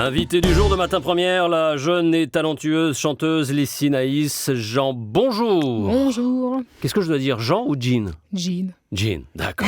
Invitée du jour de Matin Première, la jeune et talentueuse chanteuse Lessinaïs Jean. Bonjour. Bonjour. Qu'est-ce que je dois dire, Jean ou Jean? Jean. Jean, d'accord.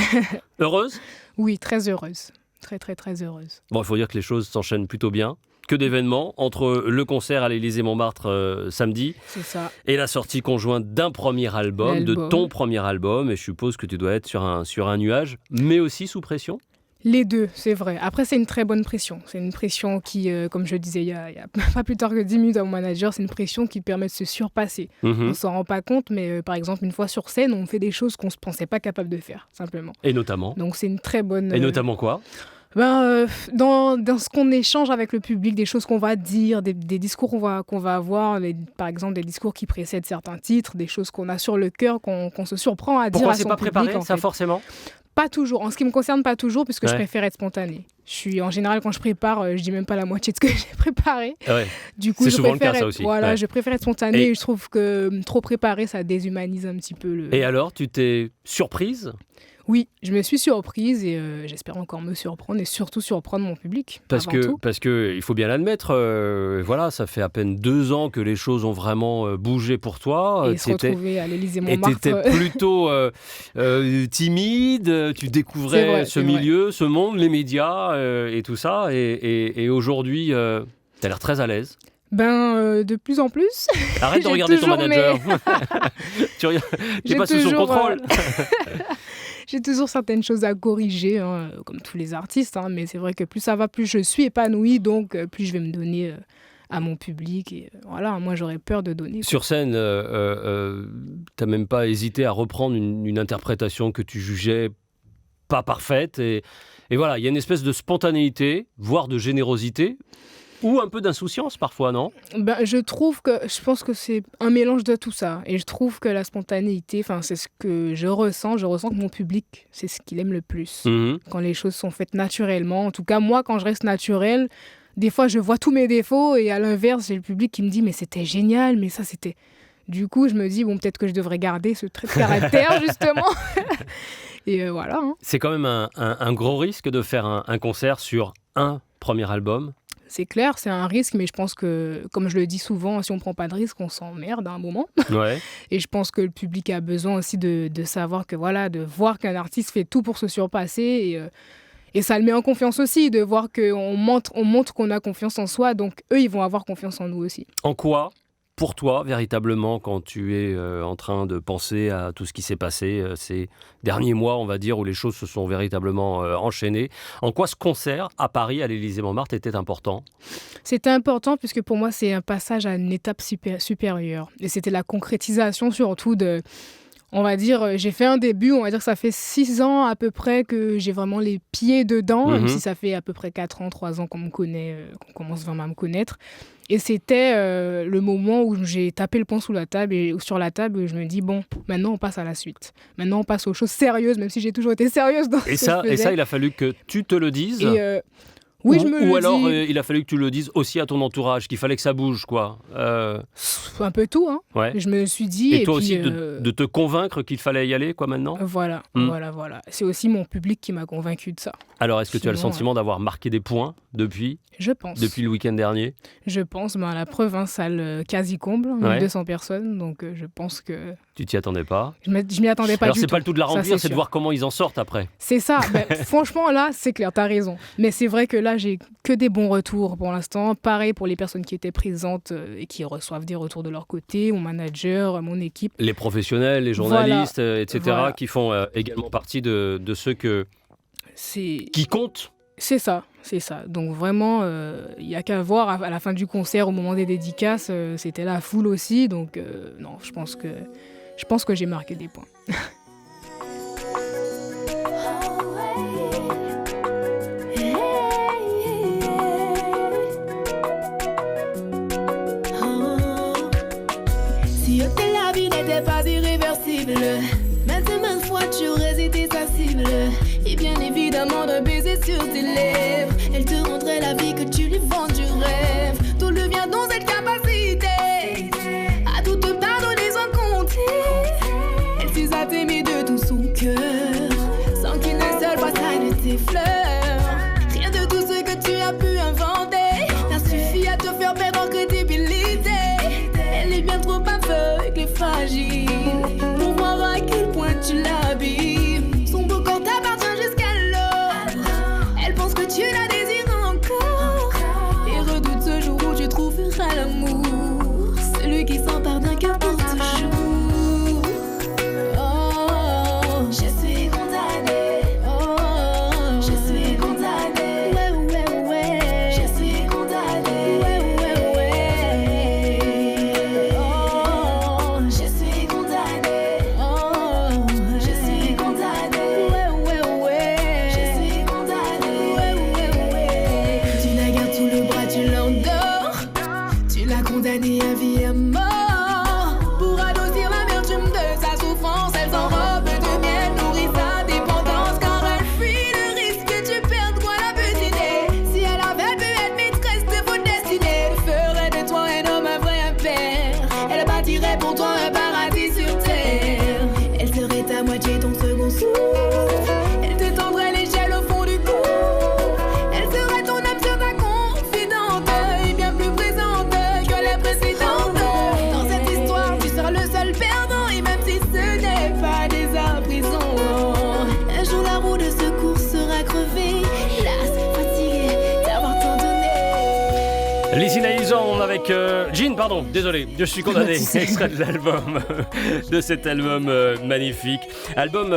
Heureuse? Oui, très heureuse. Très heureuse. Bon, il faut dire que les choses s'enchaînent plutôt bien. Que d'événements entre le concert à l'Élysée-Montmartre samedi C'est ça. et la sortie conjointe d'un premier album, de ton premier album. Et je suppose que tu dois être sur un nuage, mais aussi sous pression. Les deux, c'est vrai. Après, c'est une très bonne pression. C'est une pression qui, comme je le disais il y a pas plus tard que 10 minutes à mon manager, c'est une pression qui permet de se surpasser. On ne s'en rend pas compte, mais par exemple, une fois sur scène, on fait des choses qu'on ne se pensait pas capable de faire, simplement. Et notamment? Donc, c'est une très bonne... Et notamment quoi? dans ce qu'on échange avec le public, des choses qu'on va dire, des discours qu'on va avoir, par exemple des discours qui précèdent certains titres, des choses qu'on a sur le cœur, qu'on se surprend à dire à son public. Pourquoi c'est pas préparé, ça, forcément? Pas toujours. En ce qui me concerne, pas toujours, puisque Ouais. je préfère être spontanée. En général, quand je prépare, je dis même pas la moitié de ce que j'ai préparé. Ouais. Du coup, C'est je souvent le préfère cas, ça être, aussi. voilà, Ouais. je préfère être spontanée Et- et je trouve que trop préparé, ça déshumanise un petit peu le... Et alors, tu t'es surprise? Oui, je me suis surprise et j'espère encore me surprendre et surtout surprendre mon public. Parce avant tout. que il faut bien l'admettre, voilà, ça fait à peine 2 ans que les choses ont vraiment bougé pour toi. Et se retrouver à Et l'Élysée-Montmartre. t'étais plutôt timide, tu C'est découvrais vrai, ce c'est milieu, ce monde, les médias et tout ça. Et aujourd'hui, t'as l'air très à l'aise. De plus en plus. Arrête de J'ai regarder ton toujours manager. T'es J'ai pas sous son toujours, contrôle. J'ai toujours certaines choses à corriger, hein, comme tous les artistes, hein, mais c'est vrai que plus ça va, plus je suis épanouie, donc plus je vais me donner à mon public. Et voilà, moi j'aurais peur de donner. Sur scène, t'as même pas hésité à reprendre une interprétation que tu jugeais pas parfaite. Et voilà, il y a une espèce de spontanéité, voire de générosité, ou un peu d'insouciance parfois, non? Je pense que c'est un mélange de tout ça. Et je trouve que la spontanéité, c'est ce que je ressens. Je ressens que mon public, c'est ce qu'il aime le plus. Quand les choses sont faites naturellement. En tout cas, moi, quand je reste naturelle, des fois, je vois tous mes défauts. Et à l'inverse, j'ai le public qui me dit « Mais c'était génial, mais ça, c'était... » Du coup, je me dis « Bon, peut-être que je devrais garder ce trait de caractère, justement. » Et voilà. Hein. C'est quand même un gros risque de faire un concert sur un premier album. C'est clair, c'est un risque, mais je pense que, comme je le dis souvent, si on ne prend pas de risque, on s'emmerde à un moment. Ouais. Et je pense que le public a besoin aussi de savoir que, voilà, de voir qu'un artiste fait tout pour se surpasser. Et ça le met en confiance aussi, de voir qu'on montre qu'on a confiance en soi. Donc, eux, ils vont avoir confiance en nous aussi. En quoi, pour toi, véritablement, quand tu es en train de penser à tout ce qui s'est passé ces derniers mois, on va dire, où les choses se sont véritablement enchaînées, en quoi ce concert à Paris, à l'Élysée-Montmartre, était important? C'était important puisque pour moi, c'est un passage à une étape supérieure. Et c'était la concrétisation surtout de... On va dire, j'ai fait un début, on va dire que ça fait 6 ans à peu près que j'ai vraiment les pieds dedans, même si ça fait à peu près 4 ans, 3 ans qu'on me connaît, qu'on commence vraiment à me connaître. Et c'était le moment où j'ai tapé le poing sur la table et je me dis, bon, maintenant on passe à la suite. Maintenant on passe aux choses sérieuses, même si j'ai toujours été sérieuse dans ce que je faisais. Et ça, il a fallu que tu te le dises. Oui, ou alors il a fallu que tu le dises aussi à ton entourage, qu'il fallait que ça bouge, quoi. Un peu tout, hein. Ouais. Je me suis dit... Et toi puis, aussi, de te convaincre qu'il fallait y aller, quoi, maintenant? Voilà. C'est aussi mon public qui m'a convaincue de ça. Alors, est-ce que tu as le sentiment d'avoir marqué des points depuis le week-end dernier? Je pense, la preuve, salle quasi comble, 1200 personnes, donc je pense que... Tu t'y attendais pas? Je m'y attendais pas. Alors, du c'est tout. pas le tout de la remplir, Ça, c'est de voir comment ils en sortent après. C'est ça. Franchement, là, c'est clair, t'as raison. Mais c'est vrai que là, j'ai que des bons retours pour l'instant. Pareil pour les personnes qui étaient présentes et qui reçoent des retours de leur côté, mon manager, mon équipe. Les professionnels, les journalistes, etc., Voilà. qui font également partie de ceux qui comptent. C'est ça. Donc vraiment, il n'y a qu'à voir à la fin du concert, au moment des dédicaces, c'était la foule aussi. Donc non, je pense que j'ai marqué des points. Si la vie n'était pas irréversible, maintes fois tu aurais été sa cible. Et bien évidemment d'un baiser sur tes lèvres, elle te rendrait la vie que tu lui vends du rêve. Tout le vient dans cette capacité à tout te pardonner sans compter. Elle s'use à t'aimer de tout son cœur, sans qu'une seule fois ça ne t'effleure. Rien de tout ce que tu as pu inventer Lizzy Nailson avec Jean, pardon, désolé, je suis condamné. Extrait de l'album, de cet album magnifique. Album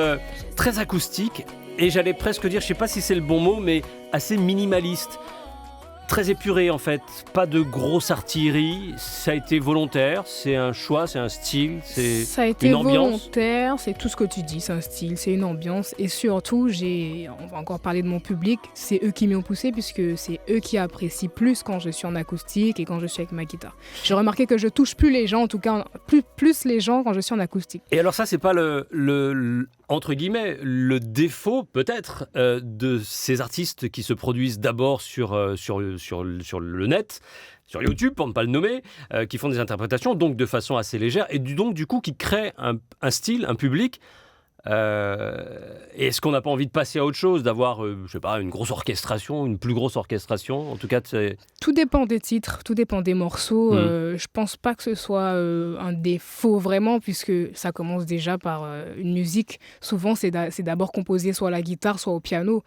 très acoustique et j'allais presque dire, je sais pas si c'est le bon mot, mais assez minimaliste. Très épuré en fait, pas de grosse artillerie, ça a été volontaire, c'est un choix, c'est un style, c'est Ça a été une ambiance. volontaire, c'est tout ce que tu dis, c'est un style, c'est une ambiance. Et surtout, on va encore parler de mon public, c'est eux qui m'ont poussé puisque c'est eux qui apprécient plus quand je suis en acoustique et quand je suis avec ma guitare. J'ai remarqué que je touche plus les gens, en tout cas plus les gens quand je suis en acoustique. Et alors ça, c'est pas le entre guillemets, le défaut peut-être de ces artistes qui se produisent d'abord sur le net, sur YouTube pour ne pas le nommer, qui font des interprétations donc de façon assez légère et donc du coup qui créent un style, un public. Est-ce qu'on n'a pas envie de passer à autre chose, d'avoir, je sais pas, une grosse orchestration, une plus grosse orchestration, en tout cas Tout dépend des titres, tout dépend des morceaux. Je pense pas que ce soit un défaut vraiment, puisque ça commence déjà par une musique. Souvent, c'est d'abord composé soit à la guitare, soit au piano.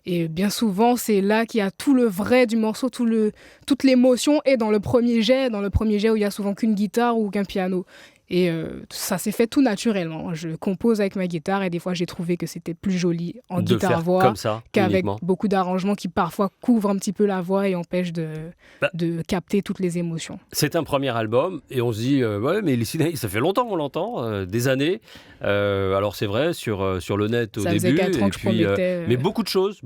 Et bien souvent, c'est là qu'il y a tout le vrai du morceau, toute l'émotion est dans le premier jet où il y a souvent qu'une guitare ou qu'un piano. Et ça s'est fait tout naturellement. Je compose avec ma guitare et des fois j'ai trouvé que c'était plus joli en guitare-voix qu'avec beaucoup d'arrangements qui parfois couvrent un petit peu la voix et empêchent de capter toutes les émotions. C'est un premier album et on se dit ouais, mais Lizzy Nailson, ça fait longtemps qu'on l'entend, des années. Alors c'est vrai sur le net au ça début. Ça faisait 4 ans et que puis, je promettais. Mais beaucoup de choses,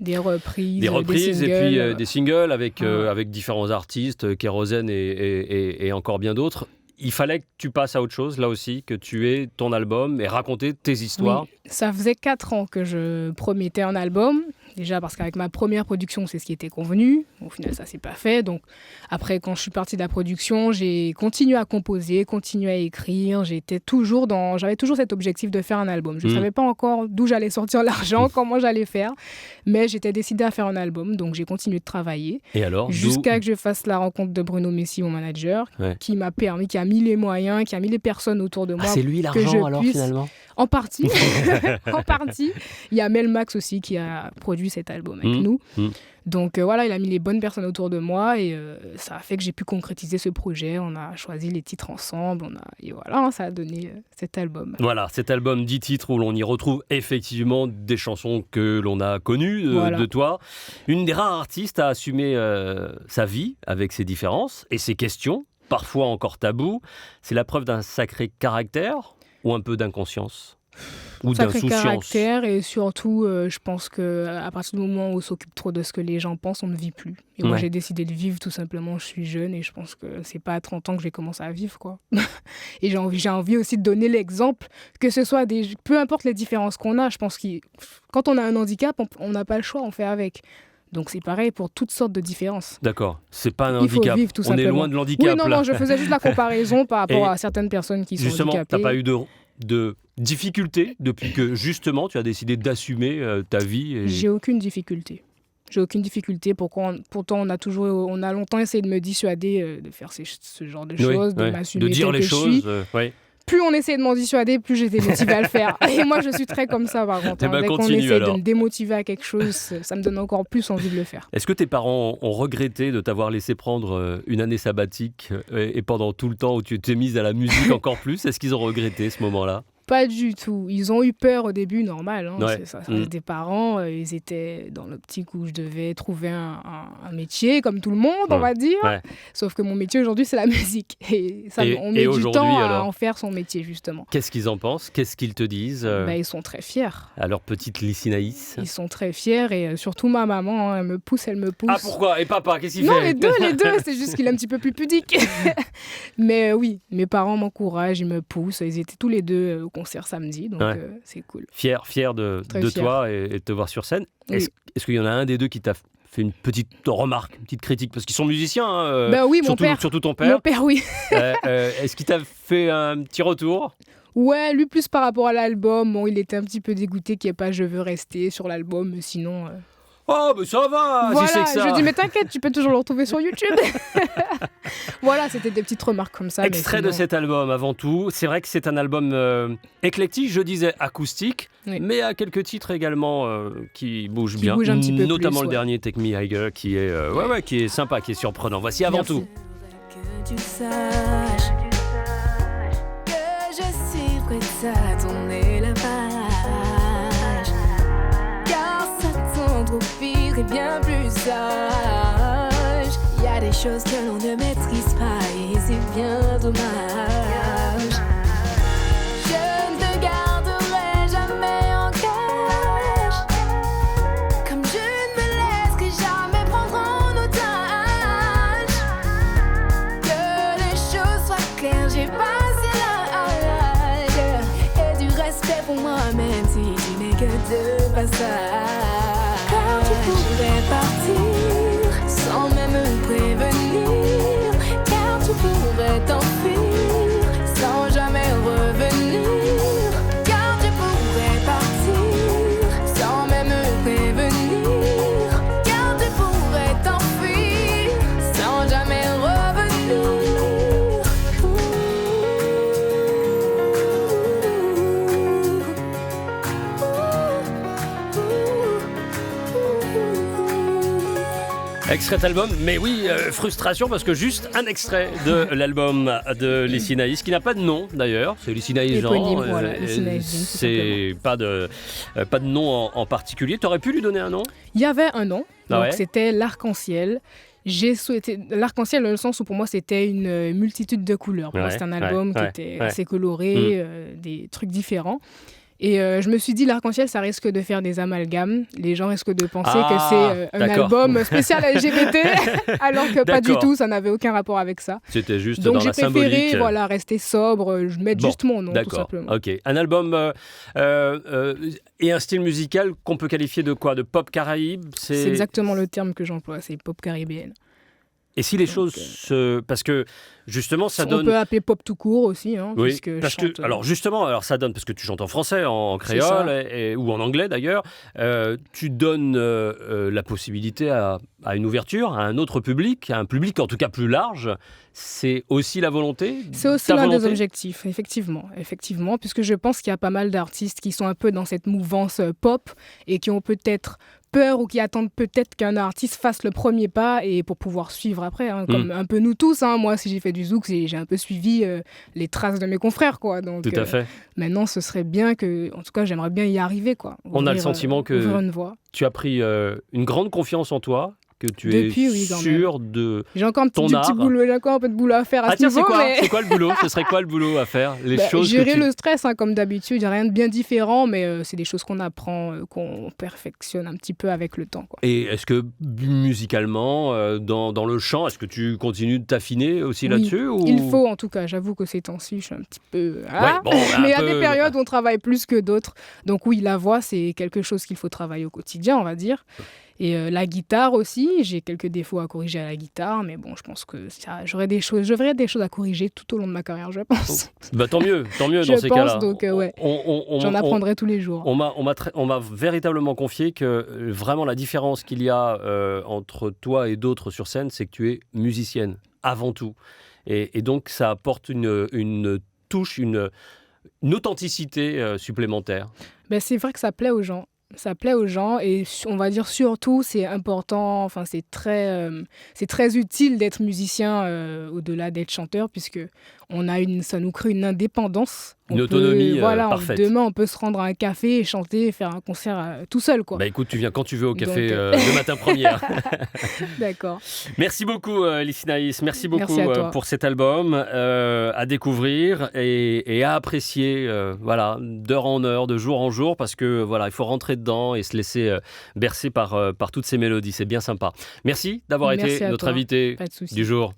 des reprises, des singles, et puis des singles avec différents artistes, Kérosène et encore bien d'autres. Il fallait que tu passes à autre chose, là aussi, que tu aies ton album et raconter tes histoires. Oui, ça faisait 4 ans que je promettais un album. Déjà parce qu'avec ma première production, c'est ce qui était convenu. Au final, ça ne s'est pas fait. Donc après, quand je suis partie de la production, j'ai continué à composer, continué à écrire. J'avais toujours cet objectif de faire un album. Je ne savais pas encore d'où j'allais sortir l'argent, comment j'allais faire. Mais j'étais décidée à faire un album. Donc j'ai continué de travailler. Et alors, jusqu'à que je fasse la rencontre de Bruno Messi, mon manager, qui m'a permis, qui a mis les moyens, qui a mis les personnes autour de moi. C'est lui l'argent alors finalement ? En partie. En partie. Il y a Mel Max aussi qui a produit cet album avec nous. Donc voilà, il a mis les bonnes personnes autour de moi et ça a fait que j'ai pu concrétiser ce projet. On a choisi les titres ensemble et voilà, ça a donné cet album. Voilà, cet album 10 titres où l'on y retrouve effectivement des chansons que l'on a connues de toi. Une des rares artistes à assumer sa vie avec ses différences et ses questions, parfois encore tabous. C'est la preuve d'un sacré caractère ou un peu d'inconscience ou sacré d'insouciance. Caractère et surtout, je pense qu'à partir du moment où on s'occupe trop de ce que les gens pensent, on ne vit plus. Et moi, j'ai décidé de vivre tout simplement. Je suis jeune et je pense que c'est pas à 30 ans que je vais commencer à vivre, quoi. Et j'ai envie aussi de donner l'exemple, que ce soit peu importe les différences qu'on a. Je pense que quand on a un handicap, on n'a pas le choix, on fait avec. Donc c'est pareil pour toutes sortes de différences. D'accord, c'est pas un handicap. Vivre, tout on est loin de l'handicap. Oui, non, je faisais juste la comparaison par rapport à certaines personnes qui sont handicapées. Justement, t'as pas eu de difficultés depuis que justement tu as décidé d'assumer ta vie J'ai aucune difficulté. Pourtant, on a longtemps essayé de me dissuader de faire ce genre de choses, de m'assumer de dire les choses. Plus on essayait de m'en dissuader, plus j'étais motivée à le faire. Et moi, je suis très comme ça, par contre. Dès qu'on essaie de me démotiver à quelque chose, ça me donne encore plus envie de le faire. Est-ce que tes parents ont regretté de t'avoir laissé prendre une année sabbatique et pendant tout le temps où tu t'es mise à la musique encore plus? Est-ce qu'ils ont regretté ce moment-là? Pas du tout. Ils ont eu peur au début, normal. C'est ça. Des parents, ils étaient dans l'optique où je devais trouver un métier, comme tout le monde, on va dire. Ouais. Sauf que mon métier aujourd'hui, c'est la musique. On met du temps à en faire son métier, justement. Qu'est-ce qu'ils en pensent? Qu'est-ce qu'ils te disent? Ils sont très fiers. Alors, petite Lizzy Nailson. Ils sont très fiers et surtout ma maman, elle me pousse. Ah, pourquoi? Et papa, qu'est-ce qu'il fait? Non, les deux. C'est juste qu'il est un petit peu plus pudique. Mais oui, mes parents m'encouragent, ils me poussent. Ils étaient tous les deux concert samedi, donc c'est cool. Fier de toi et de te voir sur scène. Oui. Est-ce qu'il y en a un des deux qui t'a fait une petite remarque, une petite critique? Parce qu'ils sont musiciens, oui, surtout ton père. Mon père, oui. Est-ce qu'il t'a fait un petit retour? Ouais, lui plus par rapport à l'album. Bon, il était un petit peu dégoûté qu'il n'y ait pas « Je veux rester » sur l'album, mais sinon... Oh, mais ça va, Voilà, si c'est que ça. je dis mais t'inquiète, tu peux toujours le retrouver sur YouTube. Voilà, c'était des petites remarques comme ça. Extrait mais de sinon- cet album, avant tout. C'est vrai que c'est un album éclectique, je disais acoustique, Oui. mais à quelques titres également qui bougent Qui bien. bougent un petit peu notamment plus, le ouais. dernier Take Me Higher qui est, qui est sympa, qui est surprenant. Voici avant Merci. tout. Que tu saches que je suis prête à tourner la page, car ça tend trop pire et bien plus sage. Il y a des choses que l'on ne maîtrise pas et c'est bien dommage. Je ne te garderai jamais en cage, comme je ne me laisserai jamais prendre en otage. Que les choses soient claires, j'ai passé l'âge, et du respect pour moi-même si tu n'es que de passage. Quand tu pourrais partir sans même me prévenir, car tu pourrais t'enfuir sans jamais revenir, car tu pourrais partir sans même me prévenir, car tu pourrais t'enfuir sans jamais revenir. Extrait d'album, mais oui, frustration parce que juste un extrait de l'album de Lissy Naïs, qui n'a pas de nom d'ailleurs, c'est Lissy Naïs Jean, Éponyme, voilà, Lissy Naïs Jean, tout c'est pas de nom en particulier. T'aurais pu lui donner un nom? Il y avait un nom, Ah donc ouais. c'était l'arc-en-ciel. J'ai souhaité l'arc-en-ciel dans le sens où pour moi c'était une multitude de couleurs. Pour moi, Ouais, c'était un album qui ouais, était ouais. assez coloré, des trucs différents. Et je me suis dit, l'arc-en-ciel, ça risque de faire des amalgames. Les gens risquent de penser Ah, que c'est un d'accord. album spécial LGBT, alors que pas du D'accord. tout, ça n'avait aucun rapport avec ça. C'était juste Donc dans j'ai la symbolique. préféré rester sobre, je mettre Bon, juste mon nom, tout D'accord, simplement. ok. Un album et un style musical qu'on peut qualifier de quoi? De pop caraïbe? C'est exactement le terme que j'emploie, c'est pop caribéenne. Et si les Donc, choses se... Parce que justement, ça On donne... peut appeler pop tout court aussi, hein, Oui, puisque je parce que chante, alors justement, alors ça donne parce que tu chantes en français, en C'est ça. créole ou en anglais d'ailleurs. Tu donnes la possibilité à une ouverture, à un autre public, à un public en tout cas plus large. C'est aussi la volonté. C'est aussi ta l'un des volonté objectifs, effectivement, puisque je pense qu'il y a pas mal d'artistes qui sont un peu dans cette mouvance pop et qui ont peut-être peur ou qui attendent peut-être qu'un artiste fasse le premier pas et pour pouvoir suivre après, hein, comme un peu nous tous. Hein. Moi, si j'ai fait du zouk, j'ai un peu suivi les traces de mes confrères, quoi. Donc, Tout à fait. maintenant, ce serait bien que, en tout cas, j'aimerais bien y arriver, quoi. On a le sentiment que ouvrir une voie. tu as pris une grande confiance en toi, que tu Depuis, es oui, quand sûr de... J'ai encore un Ton petit art. boulot, j'ai encore un peu de boulot à faire à Ah ce tiens, niveau, mais... c'est quoi le boulot? Ce serait quoi le boulot à faire? Les choses que gérer tu... le stress, hein, comme d'habitude, il n'y a rien de bien différent, mais c'est des choses qu'on apprend, qu'on perfectionne un petit peu avec le temps, quoi. Et est-ce que musicalement, dans le chant, est-ce que tu continues de t'affiner aussi Oui, là-dessus ou... Il faut, en tout cas, j'avoue que ces temps-ci, je suis un petit peu... bon, mais il y a un peu- des périodes où on travaille plus que d'autres. Donc oui, la voix, c'est quelque chose qu'il faut travailler au quotidien, on va dire. Et la guitare aussi, j'ai quelques défauts à corriger à la guitare, mais bon, je pense que j'aurais des choses à corriger tout au long de ma carrière, je pense. Bah, tant mieux dans Je ces pense, cas-là. donc, ouais. On- J'en apprendrai tous les jours. On m'a véritablement confié que vraiment la différence qu'il y a entre toi et d'autres sur scène, c'est que tu es musicienne avant tout. Et donc ça apporte une touche, une authenticité supplémentaire. Ben, c'est vrai que ça plaît aux gens. Ça plaît aux gens et on va dire surtout c'est important, enfin c'est très utile d'être musicien au-delà d'être chanteur puisque ça nous crée une indépendance. Une autonomie voilà, parfaite. Demain on peut se rendre à un café et chanter et faire un concert tout seul, quoi. Bah écoute, tu viens quand tu veux au café Donc, le matin première. D'accord. Merci beaucoup Lissy Naïs, merci beaucoup Merci à toi. pour cet album à découvrir et à apprécier voilà, d'heure en heure, de jour en jour parce que voilà, il faut rentrer dedans et se laisser bercer par toutes ces mélodies, c'est bien sympa. Merci d'avoir Merci été à notre toi. invité Pas de souci. du jour.